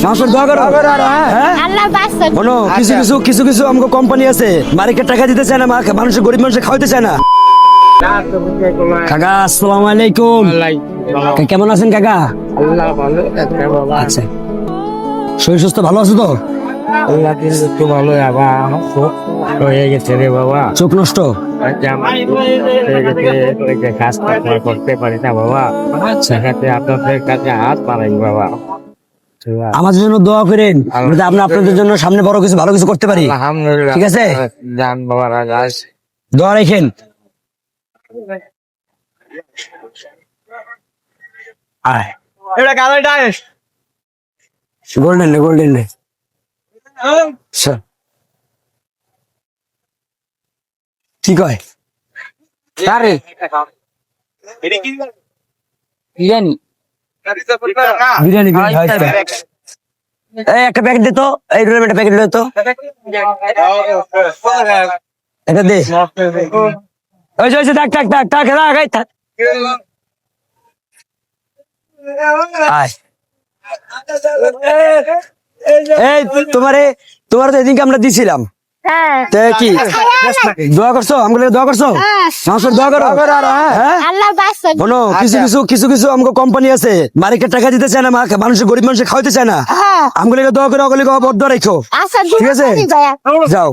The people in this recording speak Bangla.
মানুষের দোয়া করো। হ্যাঁ? শোনো, কিছু কিছু আমাকে কোম্পানি আছে মালিকের টাকা দিতে চায় না, মানুষের গরিব মানুষের খাওয়াতে চায় না। কাকা আসসালামু আলাইকুম। কেমন আছেন কাকা? আচ্ছা, শরীর সুস্থ ভালো আছে তো? আল্লাহ কিন্তু ভালো আবার চোখ হয়ে গেছে রে বাবা। চোখ নষ্ট? কাজ করতে পারি না বাবা, সেখানে আপনাদের কাছে হাত বাড়াই বাবা। আমাদের জন্য দোয়া করেন, যাতে আমরা আপনাদের জন্য সামনে বড় কিছু ভালো কিছু করতে পারি। আলহামদুলিল্লাহ, ঠিক আছে? জান বাবা রাজ দোয়া রাখেন। আয় গোল্ডেন গোল্ডেন ঠিক হয়। বিরিয়ানি বিরিয়ানি এই একটা প্যাকেট দে তো, এই রুমের একটা প্যাকেট দে তো, এটা দে। ওই যে থাক থাক থাক থাক রাখ, এই থাক। আয় এই তোমার তো এদিনকে আমরা দিছিলাম, তা কি দোয়া করছো? আমাকে দোয়া করছো? মানুষের দোয়া করো। হ্যাঁ? শোনো, কিছু কিছু আমাকে কোম্পানি আছে মালিকের টাকা দিতে চায় না, মানুষের গরিব মানুষের খাওয়াতে চায় না। আমাকে দোয়া করো, ওগুলো বদ্ধ রেখো। ঠিক আছে, যাও।